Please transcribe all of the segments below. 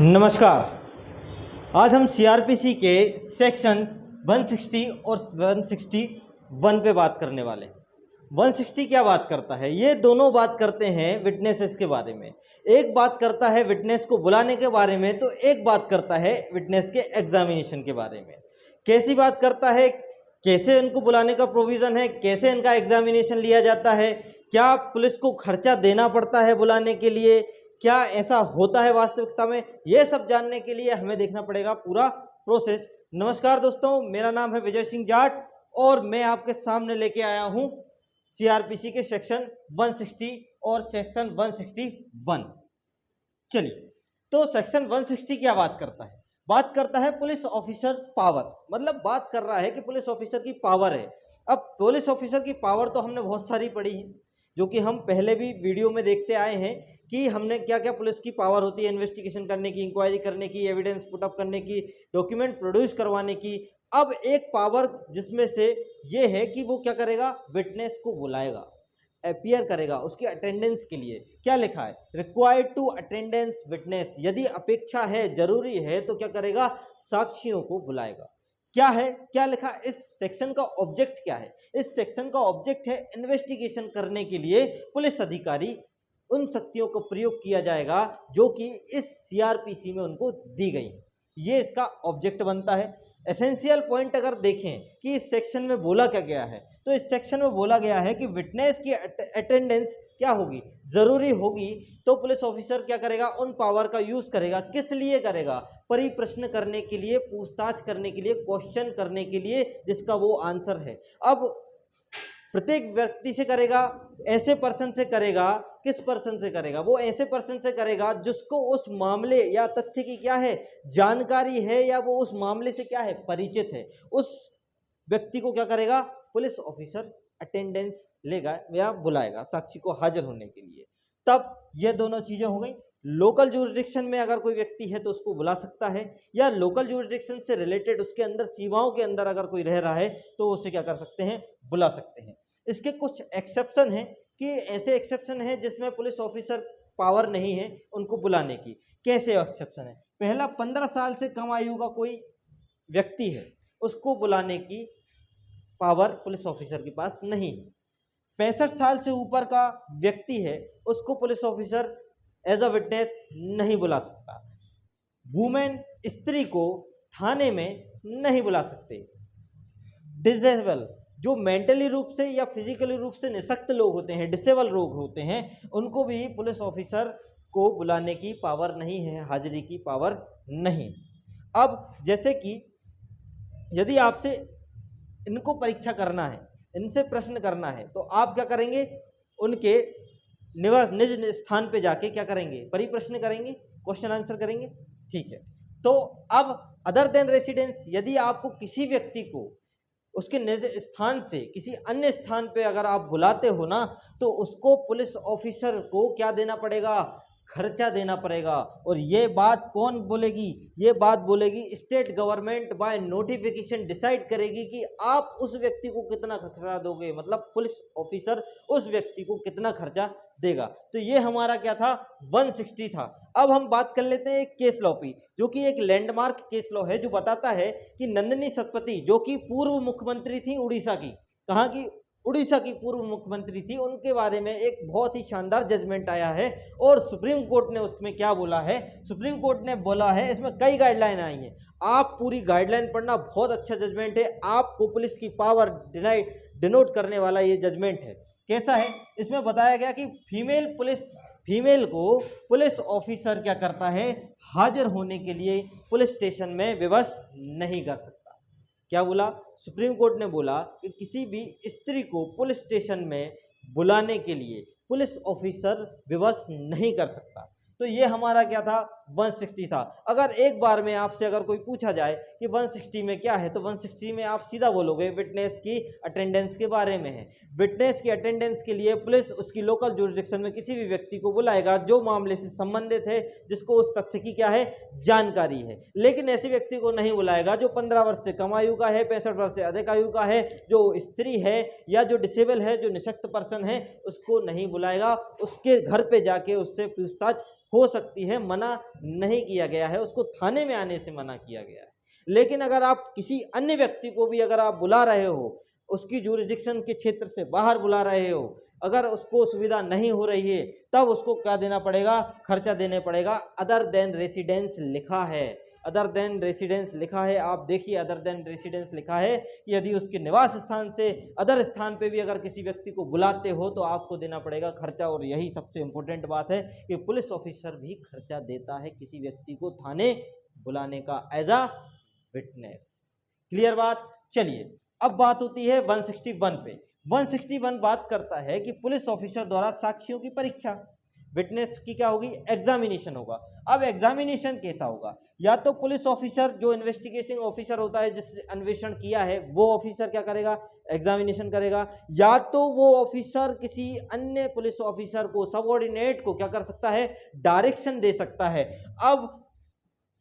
नमस्कार। आज हम सीआरपीसी के सेक्शन 160 और 161 पे बात करने वाले हैं। 160 क्या बात करता है? ये दोनों बात करते हैं विटनेसेस के बारे में। एक बात करता है विटनेस को बुलाने के बारे में, तो एक बात करता है विटनेस के एग्जामिनेशन के बारे में। कैसी बात करता है? कैसे इनको बुलाने का प्रोविज़न है, कैसे इनका एग्जामिनेशन लिया जाता है, क्या पुलिस को खर्चा देना पड़ता है बुलाने के लिए, क्या ऐसा होता है वास्तविकता में, ये सब जानने के लिए हमें देखना पड़ेगा पूरा प्रोसेस। नमस्कार दोस्तों, मेरा नाम है विजय सिंह जाट और मैं आपके सामने लेके आया हूँ सीआरपीसी के सेक्शन 160 और सेक्शन 161। चलिए, तो सेक्शन 160 क्या बात करता है? बात करता है पुलिस ऑफिसर पावर, मतलब बात कर रहा है कि पुलिस ऑफिसर की पावर है। अब पुलिस ऑफिसर की पावर तो हमने बहुत सारी पढ़ी है, जो कि हम पहले भी वीडियो में देखते आए हैं कि हमने क्या क्या पुलिस की पावर होती है, इन्वेस्टिगेशन करने की, इंक्वायरी करने की, एविडेंस पुटअप करने की, डॉक्यूमेंट प्रोड्यूस करवाने की। अब एक पावर जिसमें से ये है कि वो क्या करेगा, विटनेस को बुलाएगा, अपीयर करेगा, उसकी अटेंडेंस के लिए क्या लिखा है, रिक्वायर्ड टू अटेंडेंस विटनेस। यदि अपेक्षा है, जरूरी है, तो क्या करेगा, साक्षियों को बुलाएगा। क्या है, क्या लिखा? इस सेक्शन का ऑब्जेक्ट क्या है? इस सेक्शन का ऑब्जेक्ट है इन्वेस्टिगेशन करने के लिए पुलिस अधिकारी उन शक्तियों को प्रयोग किया जाएगा जो कि इस सीआरपीसी में उनको दी गई। ये इसका ऑब्जेक्ट बनता है। एसेंशियल पॉइंट अगर देखें कि इस सेक्शन में बोला क्या गया है, तो इस सेक्शन में बोला गया है कि विटनेस की अटेंडेंस क्या होगी, जरूरी होगी। तो पुलिस ऑफिसर क्या करेगा, उन पावर का यूज करेगा। किस लिए करेगा? परिप्रश्न करने के लिए, पूछताछ करने के लिए, क्वेश्चन करने के लिए, जिसका वो आंसर है। अब प्रत्येक व्यक्ति से करेगा, ऐसे पर्सन से करेगा। किस पर्सन से करेगा? वो ऐसे पर्सन से करेगा जिसको उस मामले या तथ्य की क्या है, जानकारी है, या वो उस मामले से क्या है, परिचित है। उस व्यक्ति को क्या करेगा, पुलिस ऑफिसर अटेंडेंस लेगा या बुलाएगा साक्षी को हाजिर होने के लिए। तब ये दोनों चीजें हो गई। लोकल जुरिडिक्शन में अगर कोई व्यक्ति है तो उसको बुला सकता है, या लोकल जुरिडिक्शन से रिलेटेड उसके अंदर सीमाओं के अंदर अगर कोई रह रहा है तो उसे क्या कर सकते हैं, बुला सकते हैं। इसके कुछ एक्सेप्शन हैं कि ऐसे एक्सेप्शन हैं जिसमें पुलिस ऑफिसर पावर नहीं है उनको बुलाने की। कैसे एक्सेप्शन है? पहला, 15 साल से कम आयु का कोई व्यक्ति है, उसको बुलाने की पावर पुलिस ऑफिसर के पास नहीं। 65 साल से ऊपर का व्यक्ति है, उसको police officer as a witness नहीं बुला सकता। वुमेन, स्त्री को थाने में नहीं बुला सकते। डिसेबल, जो मेंटली रूप से या फिजिकली रूप से निशक्त लोग होते हैं, डिसेबल लोग होते हैं, उनको भी पुलिस ऑफिसर को बुलाने की पावर नहीं है, हाजिरी की पावर नहीं। अब जैसे कि यदि आपसे इनको परीक्षा करना है, इनसे प्रश्न करना है, तो आप क्या करेंगे, उनके निज स्थान पे जाके क्या करेंगे, परिप्रश्न करेंगे, क्वेश्चन आंसर करेंगे। ठीक है। तो अब अदर देन रेसिडेंस, यदि आपको किसी व्यक्ति को उसके निज स्थान से किसी अन्य स्थान पे अगर आप बुलाते हो ना, तो उसको पुलिस ऑफिसर को क्या देना पड़ेगा, खर्चा देना पड़ेगा। और ये बात कौन बोलेगी? ये बात बोलेगी state government by notification decide करेगी कि आप उस व्यक्ति को कितना खर्चा दोगे, मतलब पुलिस ऑफिसर उस व्यक्ति को कितना खर्चा देगा। तो ये हमारा क्या था, 160 था। अब हम बात कर लेते हैं केस लॉ की, जो कि एक लैंडमार्क केस लॉ है, जो बताता है कि नंदिनी सतपथी, जो कि पूर्व मुख्यमंत्री थी उड़ीसा की, कहाँ की, उड़ीसा की पूर्व मुख्यमंत्री थी, उनके बारे में एक बहुत ही शानदार जजमेंट आया है। और सुप्रीम कोर्ट ने उसमें क्या बोला है, सुप्रीम कोर्ट ने बोला है, इसमें कई गाइडलाइन आई हैं, आप पूरी गाइडलाइन पढ़ना, बहुत अच्छा जजमेंट है। आपको पुलिस की पावर डिनोट करने वाला ये जजमेंट है। कैसा है? इसमें बताया गया कि फीमेल को पुलिस ऑफिसर क्या करता है, हाजिर होने के लिए पुलिस स्टेशन में विवश नहीं कर सकता। क्या बोला? सुप्रीम कोर्ट ने बोला कि किसी भी स्त्री को पुलिस स्टेशन में बुलाने के लिए पुलिस ऑफिसर विवश नहीं कर सकता। तो ये हमारा क्या था, 160 था। अगर एक बार में आपसे अगर कोई पूछा जाए कि 160 में क्या है, तो 160 में आप सीधा बोलोगे विटनेस की अटेंडेंस के बारे में है। विटनेस की अटेंडेंस के लिए पुलिस उसकी लोकल जुरिडिक्शन में किसी भी व्यक्ति को बुलाएगा जो मामले से संबंधित है, जिसको उस तथ्य की क्या है, जानकारी है। लेकिन ऐसे व्यक्ति को नहीं बुलाएगा जो 15 वर्ष से कम आयु का है, 65 वर्ष से अधिक आयु का है, जो स्त्री है या जो डिसेबल है, जो निशक्त पर्सन है, उसको नहीं बुलाएगा। उसके घर पे जाके उससे पूछताछ हो सकती है, मना नहीं किया गया है, उसको थाने में आने से मना किया गया है। लेकिन अगर आप किसी अन्य व्यक्ति को भी अगर आप बुला रहे हो, उसकी जुरिडिक्शन के क्षेत्र से बाहर बुला रहे हो, अगर उसको सुविधा नहीं हो रही है, तब उसको क्या देना पड़ेगा, खर्चा देने पड़ेगा। अदर देन रेसिडेंस लिखा है, अदर देन रेसिडेंस लिखा है। आप देखिए अदर देन रेसिडेंस लिखा है कि यदि उसके निवास स्थान से अदर स्थान पे भी अगर किसी व्यक्ति को बुलाते हो तो आपको देना पड़ेगा खर्चा। और यही सबसे इंपॉर्टेंट बात है कि पुलिस ऑफिसर भी खर्चा देता है किसी व्यक्ति को थाने बुलाने का एज अ विटनेस। क्लियर बात। चलिए अब बात होती है 161 पे। 161 बात करता है कि पुलिस ऑफिसर द्वारा साक्षियों की परीक्षा, विटनेस की क्या होगी, एग्जामिनेशन होगा। अब एग्जामिनेशन कैसा होगा, या तो पुलिस ऑफिसर जो इन्वेस्टिगेटिंग ऑफिसर होता है, जिसने अन्वेषण किया है, वो ऑफिसर क्या करेगा, एग्जामिनेशन करेगा, या तो वो ऑफिसर किसी अन्य पुलिस ऑफिसर को, सबऑर्डिनेट को क्या कर सकता है, डायरेक्शन दे सकता है। अब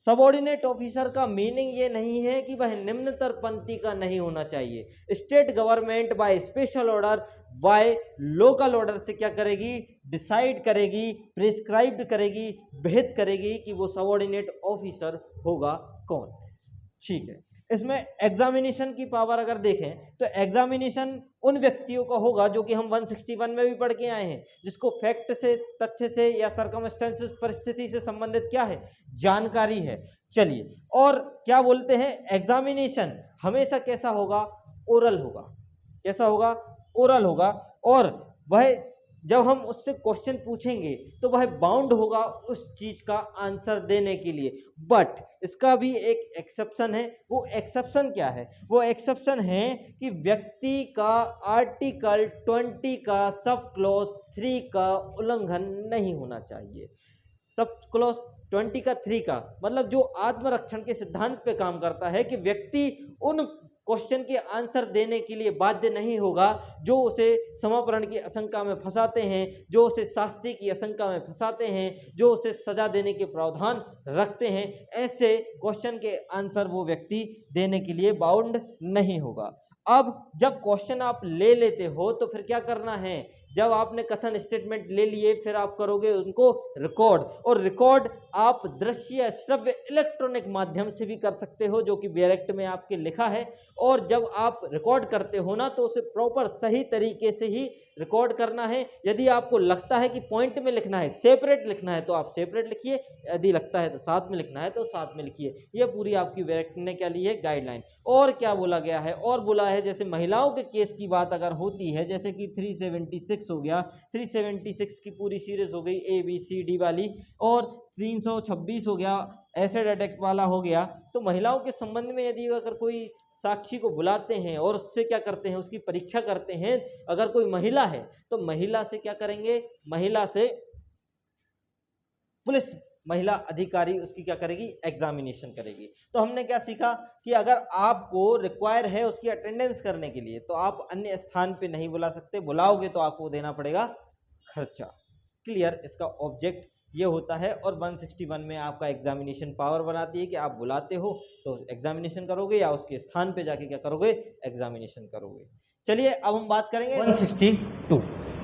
सबऑर्डिनेट ऑफिसर का मीनिंग ये नहीं है कि वह निम्नतर पंक्ति का नहीं होना चाहिए। State government by special order by local order से क्या करेगी, डिसाइड करेगी, प्रिस्क्राइब्ड करेगी, विहित करेगी कि वो सबऑर्डिनेट ऑफिसर होगा कौन। ठीक है, इसमें एग्जामिनेशन की पावर अगर देखें तो एग्जामिनेशन उन व्यक्तियों का होगा जो कि हम 161 में भी पढ़ के आए हैं, जिसको फैक्ट से, तथ्य से या सर्कमस्टेंसेस, परिस्थिति से संबंधित क्या है, जानकारी है। चलिए, और क्या बोलते हैं, एग्जामिनेशन हमेशा कैसा होगा, ओरल होगा। कैसा होगा, ओरल होगा। और वह जब हम उससे क्वेश्चन पूछेंगे तो वह बाउंड होगा उस चीज का आंसर देने के लिए। बट इसका भी एक एक्सेप्शन है। वो एक्सेप्शन क्या है, वो एक्सेप्शन है कि व्यक्ति का आर्टिकल 20 का सब क्लॉज 3 का उल्लंघन नहीं होना चाहिए। सब क्लॉज 20 का 3 का मतलब जो आत्मरक्षण के सिद्धांत पे काम करता है कि व्यक्ति उन क्वेश्चन के आंसर देने के लिए बाध्य नहीं होगा जो उसे समापरण की आशंका में फंसाते हैं, जो उसे शास्ति की आशंका में फंसाते हैं, जो उसे सजा देने के प्रावधान रखते हैं। ऐसे क्वेश्चन के आंसर वो व्यक्ति देने के लिए बाउंड नहीं होगा। अब जब क्वेश्चन आप ले लेते हो तो फिर क्या करना है, जब आपने कथन स्टेटमेंट ले लिए फिर आप करोगे उनको रिकॉर्ड। और रिकॉर्ड आप दृश्य, श्रव्य, इलेक्ट्रॉनिक माध्यम से भी कर सकते हो, जो कि बैरेक्ट में आपके लिखा है। और जब आप रिकॉर्ड करते हो ना तो उसे प्रॉपर सही तरीके से ही रिकॉर्ड करना है। यदि आपको लगता है कि पॉइंट में लिखना है, सेपरेट लिखना है तो आप सेपरेट लिखिए, यदि लगता है तो साथ में लिखना है तो साथ में लिखिए। यह पूरी आपकी बैरेक्ट ने क्या ली है, गाइडलाइन। और क्या बोला गया है, और बोला है जैसे महिलाओं के केस की बात अगर होती है, जैसे कि 376 हो गया, 376 की पूरी सीरीज हो गई ABCD वाली, और 326 हो गया एसिड अटैक वाला हो गया। तो महिलाओं के संबंध में यदि अगर कोई साक्षी को बुलाते हैं और उससे क्या करते हैं, उसकी परीक्षा करते हैं, अगर कोई महिला है तो महिला से क्या करेंगे, महिला से पुलिस महिला अधिकारी उसकी क्या करेगी, एग्जामिनेशन करेगी। तो हमने क्या सीखा कि अगर आपको रिक्वायर है उसकी अटेंडेंस करने के लिए तो आप अन्य स्थान पे नहीं बुला सकते, बुलाओगे तो आपको देना पड़ेगा खर्चा। क्लियर, इसका ऑब्जेक्ट ये होता है। और 161 में आपका एग्जामिनेशन पावर बनाती है कि आप बुलाते हो तो एग्जामिनेशन करोगे या उसके स्थान पे जाके क्या करोगे, एग्जामिनेशन करोगे। चलिए अब हम बात करेंगे 162।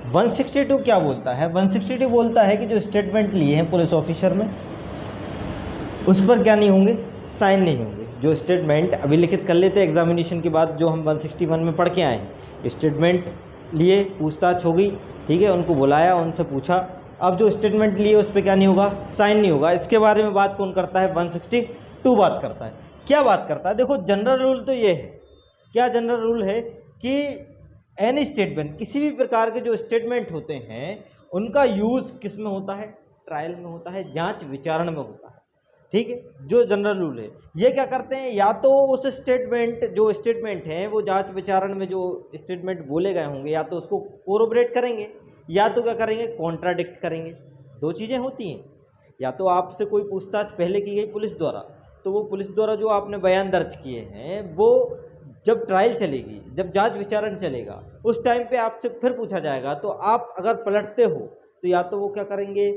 162 क्या बोलता है, 162 बोलता है कि जो स्टेटमेंट लिए हैं पुलिस ऑफिसर में उस पर क्या नहीं होंगे, साइन नहीं होंगे। जो स्टेटमेंट अभी लिखित कर लेते एग्जामिनेशन के बाद, जो हम 161 में पढ़ के आए, स्टेटमेंट लिए, पूछताछ हो गई, ठीक है, उनको बुलाया, उनसे पूछा, अब जो स्टेटमेंट लिए उस पर क्या नहीं होगा, साइन नहीं होगा। इसके बारे में बात कौन करता है, 162 बात करता है। क्या बात करता है, देखो जनरल रूल तो ये है, क्या जनरल रूल है कि एनी स्टेटमेंट, किसी भी प्रकार के जो स्टेटमेंट होते हैं उनका यूज़ किस में होता है, ट्रायल में होता है, जांच विचारण में होता है। ठीक है, जो जनरल रूल है ये क्या करते हैं, या तो उस स्टेटमेंट, जो स्टेटमेंट है वो जांच विचारण में जो स्टेटमेंट बोले गए होंगे या तो उसको कोरोबरेट करेंगे या तो क्या करेंगे, कॉन्ट्राडिक्ट करेंगे। दो चीज़ें होती हैं, या तो आपसे कोई पूछताछ पहले की गई पुलिस द्वारा, तो वो पुलिस द्वारा जो आपने बयान दर्ज किए हैं वो जब ट्रायल चलेगी, जब जांच विचारण चलेगा, उस टाइम पे आपसे फिर पूछा जाएगा, तो आप अगर पलटते हो तो या तो वो क्या करेंगे,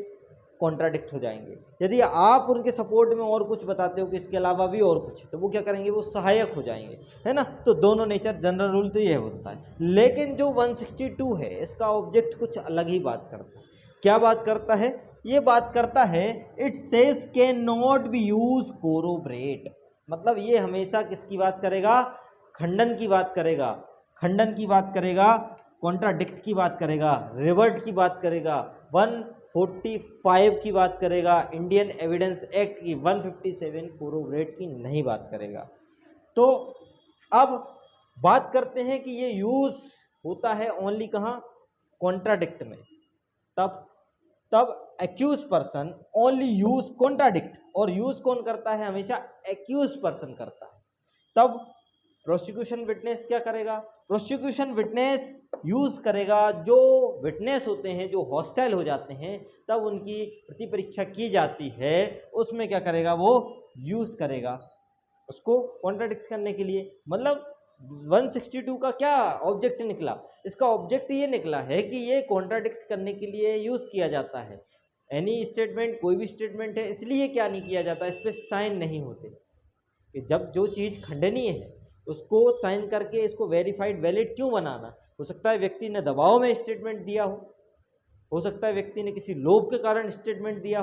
कॉन्ट्राडिक्ट हो जाएंगे। यदि आप उनके सपोर्ट में और कुछ बताते हो कि इसके अलावा भी और कुछ, तो वो क्या करेंगे, वो सहायक हो जाएंगे, है ना। तो दोनों नेचर, जनरल रूल तो ये होता है। लेकिन जो 162 है इसका ऑब्जेक्ट कुछ अलग ही बात करता है। क्या बात करता है ये बात करता है it says can not be use corroborate, मतलब ये हमेशा किसकी बात करेगा, खंडन की बात करेगा, खंडन की बात करेगा, कॉन्ट्राडिक्ट की बात करेगा, रिवर्ट की बात करेगा, 145 की बात करेगा, इंडियन एविडेंस एक्ट की 157 कोरोबरेट की नहीं बात करेगा। तो अब बात करते हैं कि ये यूज होता है ओनली कहाँ, कॉन्ट्राडिक्ट में। तब accuse person only use contradict, और यूज कौन करता है, हमेशा एक्यूज पर्सन करता है। तब प्रोसिक्यूशन विटनेस क्या करेगा, प्रोसिक्यूशन विटनेस यूज करेगा, जो विटनेस होते हैं जो हॉस्टाइल हो जाते हैं तब उनकी प्रति परीक्षा की जाती है, उसमें क्या करेगा, वो यूज करेगा उसको कॉन्ट्राडिक्ट करने के लिए। मतलब 162 का क्या ऑब्जेक्ट निकला, इसका ऑब्जेक्ट ये निकला है कि ये कॉन्ट्राडिक्ट करने के लिए यूज किया जाता है। एनी स्टेटमेंट, कोई भी स्टेटमेंट है, इसलिए क्या नहीं किया जाता, इस पर साइन नहीं होते। कि जब जो चीज़ खंडनीय है उसको साइन करके इसको वेरीफाइड वैलिड क्यों बनाना। हो सकता है व्यक्ति ने दबाव में स्टेटमेंट दिया हो सकता है व्यक्ति ने किसी लोभ के कारण स्टेटमेंट दिया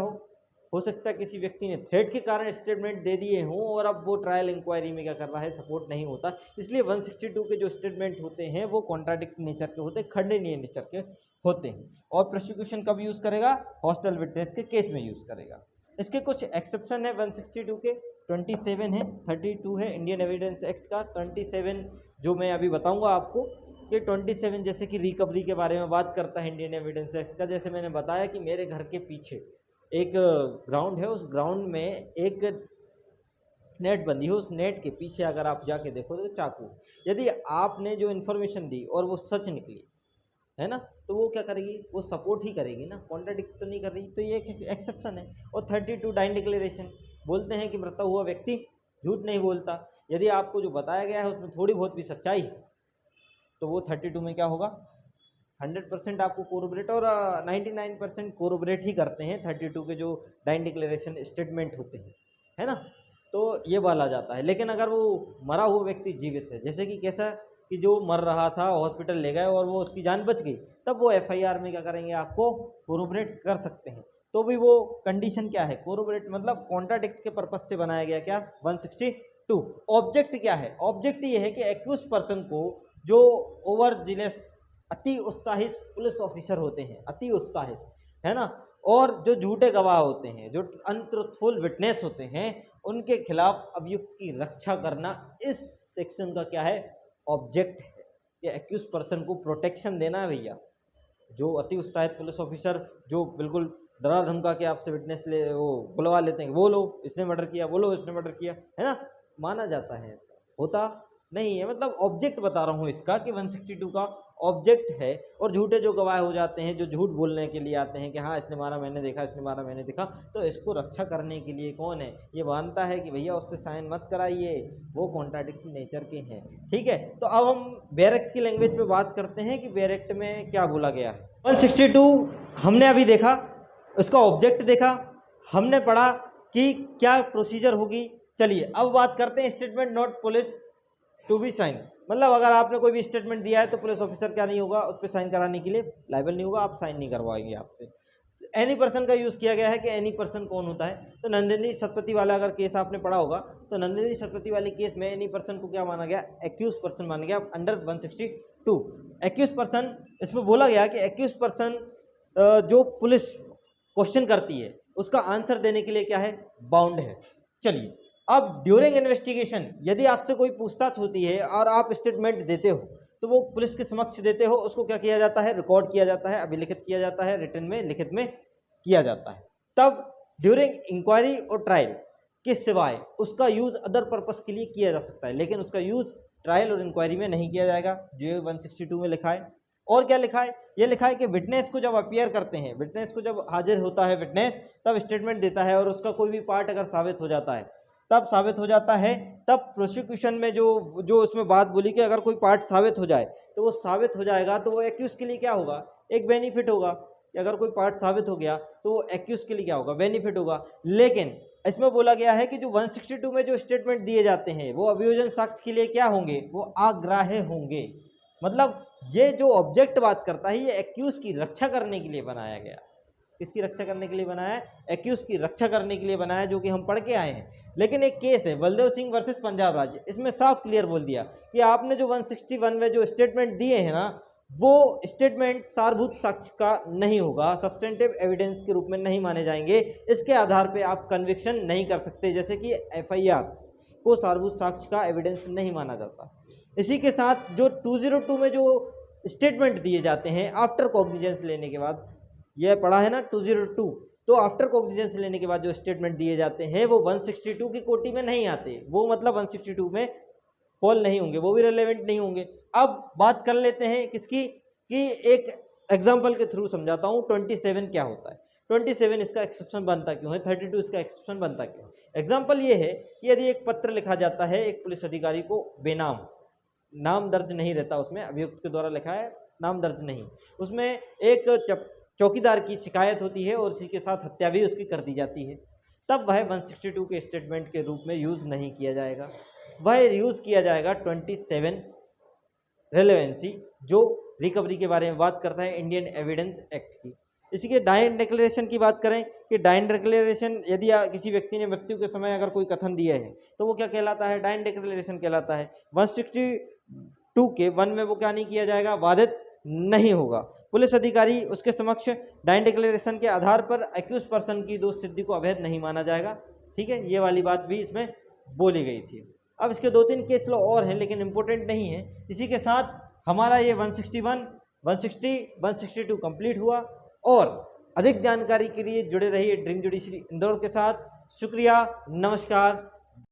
हो सकता है किसी व्यक्ति ने थ्रेट के कारण स्टेटमेंट दे दिए हों, और अब वो ट्रायल इंक्वायरी में क्या कर रहा है, सपोर्ट नहीं होता। इसलिए 162 के जो स्टेटमेंट होते हैं वो कॉन्ट्राडिक्ट नेचर के होते हैं, खंडनीय नेचर के होते हैं। और प्रोसिक्यूशन कब यूज़ करेगा, हॉस्टाइल विटनेस के केस में यूज़ करेगा। इसके कुछ एक्सेप्शन है 162 के, 27 है, 32 है इंडियन एविडेंस एक्ट का, 27 जो मैं अभी बताऊंगा आपको कि 27 जैसे कि रिकवरी के बारे में बात करता है इंडियन एविडेंस एक्ट का। जैसे मैंने बताया कि मेरे घर के पीछे एक ग्राउंड है, उस ग्राउंड में एक नेट बंदी है, उस नेट के पीछे अगर आप जाके देखो तो चाकू, यदि आपने जो इन्फॉर्मेशन दी और वो सच निकली है ना, तो वो क्या करेगी, वो सपोर्ट ही करेगी ना, कॉन्ट्राडिक्ट तो नहीं कर रही। तो ये एक एक्सेप्शन है। और 32 डाइन डिक्लेरेशन बोलते हैं कि मरता हुआ व्यक्ति झूठ नहीं बोलता। यदि आपको जो बताया गया है उसमें थोड़ी बहुत भी सच्चाई है तो वो 32 में क्या होगा, 100% आपको कोरोबरेट, और 99% कोरोबरेट ही करते हैं 32 के जो डाइन डिक्लेरेशन स्टेटमेंट होते हैं, है ना। तो ये बोला जाता है। लेकिन अगर वो मरा हुआ व्यक्ति जीवित है, जैसे कि कैसा कि जो मर रहा था हॉस्पिटल ले गए और वो उसकी जान बच गई, तब वो एफआईआर में क्या करेंगे, आपको कोरोबरेट कर सकते हैं। तो भी वो कंडीशन क्या है, कोरोबरेट मतलब कॉन्ट्राडिक्ट के पर्पज से बनाया गया क्या, 162। ऑब्जेक्ट क्या है, ऑब्जेक्ट ये है कि एक्यूज पर्सन को जो ओवर जिलेस अति उत्साहित पुलिस ऑफिसर होते हैं, अति उत्साहित, है ना, और जो झूठे गवाह होते हैं, जो अनट्रुथफुल विटनेस होते हैं, उनके खिलाफ अभियुक्त की रक्षा करना इस सेक्शन का क्या है, ऑब्जेक्ट है। कि एक्यूज पर्सन को प्रोटेक्शन देना है भैया। जो अति उत्साहित पुलिस ऑफिसर जो बिल्कुल डरा धमका के आपसे विटनेस ले वो बुलवा लेते हैं, बोलो इसने मर्डर किया, बोलो इसने मर्डर किया, है ना, माना जाता है, ऐसा होता नहीं है। मतलब ऑब्जेक्ट बता रहा हूँ इसका कि 162 का ऑब्जेक्ट है। और झूठे जो गवाह हो जाते हैं, जो झूठ बोलने के लिए आते हैं कि हाँ इसने मारा मैंने देखा, इसने मारा मैंने देखा, तो इसको रक्षा करने के लिए कौन है, ये मानता है कि भैया उससे साइन मत कराइए, वो कॉन्ट्राडिक्टरी नेचर के हैं। ठीक है, तो अब हम बेयर एक्ट की लैंग्वेज पे बात करते हैं कि बेयर एक्ट में क्या बोला गया है। 162 हमने अभी देखा, उसका ऑब्जेक्ट देखा, हमने पढ़ा कि क्या प्रोसीजर होगी। चलिए अब बात करते हैं statement not police to be sign. मतलब अगर आपने कोई भी स्टेटमेंट दिया है तो पुलिस ऑफिसर क्या नहीं होगा, उस पर साइन कराने के लिए लायबल नहीं होगा, आप साइन नहीं करवाएंगे आपसे। एनी पर्सन का यूज़ किया गया है कि एनी पर्सन कौन होता है, तो नंदिनी शतपथी वाला अगर केस आपने पढ़ा होगा तो नंदिनी शतपथी वाले केस में एनी पर्सन को क्या माना गया, एक्यूज पर्सन माना गया अंडर 162। एक्यूज पर्सन, इसमें बोला गया कि एक्यूज पर्सन जो पुलिस क्वेश्चन करती है उसका आंसर देने के लिए क्या है, बाउंड है। चलिए अब ड्यूरिंग इन्वेस्टिगेशन यदि आपसे कोई पूछताछ होती है और आप स्टेटमेंट देते हो तो वो पुलिस के समक्ष देते हो, उसको क्या किया जाता है, रिकॉर्ड किया जाता है, अभिलिखित किया जाता है, रिटन में लिखित में किया जाता है। तब ड्यूरिंग इंक्वायरी और ट्रायल के सिवाय उसका यूज अदर पर्पस के लिए किया जा सकता है, लेकिन उसका यूज ट्रायल और इंक्वायरी में नहीं किया जाएगा, जो 162 में लिखा है। और क्या लिखा है, ये लिखा है कि विटनेस को जब अपियर करते हैं, विटनेस को जब हाजिर होता है विटनेस, तब स्टेटमेंट देता है और उसका कोई भी पार्ट अगर साबित हो जाता है, तब साबित हो जाता है, तब प्रोसिक्यूशन में जो उसमें बात बोली कि अगर कोई पार्ट साबित हो जाए तो वो साबित हो जाएगा, तो वो एक्यूज के लिए क्या होगा, एक बेनिफिट होगा कि अगर कोई पार्ट साबित हो गया तो वो एक्यूज के लिए क्या होगा, बेनिफिट होगा। लेकिन इसमें बोला गया है कि जो 162 में जो स्टेटमेंट दिए जाते हैं वो अभियोजन साक्ष्य के लिए क्या होंगे, वो अग्राह्य होंगे। मतलब ये जो ऑब्जेक्ट बात करता है ये एक्यूज की रक्षा करने के लिए बनाया गया, किसकी रक्षा करने के लिए बनाया है? एक्यूज की रक्षा करने के लिए बनाया है, जो कि हम पढ़ के आए हैं। लेकिन एक केस है बलदेव सिंह वर्सेस पंजाब राज्य, इसमें साफ क्लियर बोल दिया कि आपने जो 161 में जो स्टेटमेंट दिए हैं ना, वो स्टेटमेंट सारभूत साक्ष्य का नहीं होगा, सब्सटेंटिव एविडेंस के रूप में नहीं माने जाएंगे। इसके आधार पे आप कन्विक्शन नहीं कर सकते, जैसे कि एफआईआर को सारभूत साक्ष्य का एविडेंस नहीं माना जाता। इसी के साथ जो 202 में जो स्टेटमेंट दिए जाते हैं आफ्टर कॉग्निजेंस लेने के बाद, यह पढ़ा है ना 202, तो आफ्टर कॉग्निजेंस लेने के बाद जो स्टेटमेंट दिए जाते हैं वो 162 की कोटि में नहीं आते, वो मतलब 162 में फॉल नहीं होंगे, वो भी रिलेवेंट नहीं होंगे। अब बात कर लेते हैं किसकी, कि एक एग्जाम्पल के थ्रू समझाता हूँ 27 क्या होता है। 27 इसका एक्सेप्शन बनता क्यों है, 32 इसका एक्सेप्शन बनता क्यों है। एग्जाम्पल ये है कि यदि एक पत्र लिखा जाता है एक पुलिस अधिकारी को बेनाम, नाम दर्ज नहीं रहता उसमें, अभियुक्त के द्वारा लिखा है, नाम दर्ज नहीं, उसमें एक चौकीदार की शिकायत होती है और इसी के साथ हत्या भी उसकी कर दी जाती है, तब वह 162 के स्टेटमेंट के रूप में यूज़ नहीं किया जाएगा, वह यूज़ किया जाएगा 27 रेलेवेंसी, जो रिकवरी के बारे में बात करता है इंडियन एविडेंस एक्ट की। इसी के डाइन डिक्लेरेशन की बात करें कि डाइन डिक्लेरेशन, यदि किसी व्यक्ति ने मृत्यु के समय अगर कोई कथन दिया है तो वो क्या कहलाता है, डाइन डिक्लेरेशन कहलाता है। 162 के 1 में वो क्या नहीं किया जाएगा, बाधित नहीं होगा। पुलिस अधिकारी उसके समक्ष डाइन डिक्लेरेशन के आधार पर एक्यूज पर्सन की दोष सिद्धि को अवैध नहीं माना जाएगा। ठीक है, ये वाली बात भी इसमें बोली गई थी। अब इसके 2-3 केस लॉ और हैं लेकिन इंपॉर्टेंट नहीं है। इसी के साथ हमारा ये 161, 160, 162 कंप्लीट हुआ। और अधिक जानकारी के लिए जुड़े रहिए ड्रीम जुडिशरी इंदौर के साथ। शुक्रिया, नमस्कार।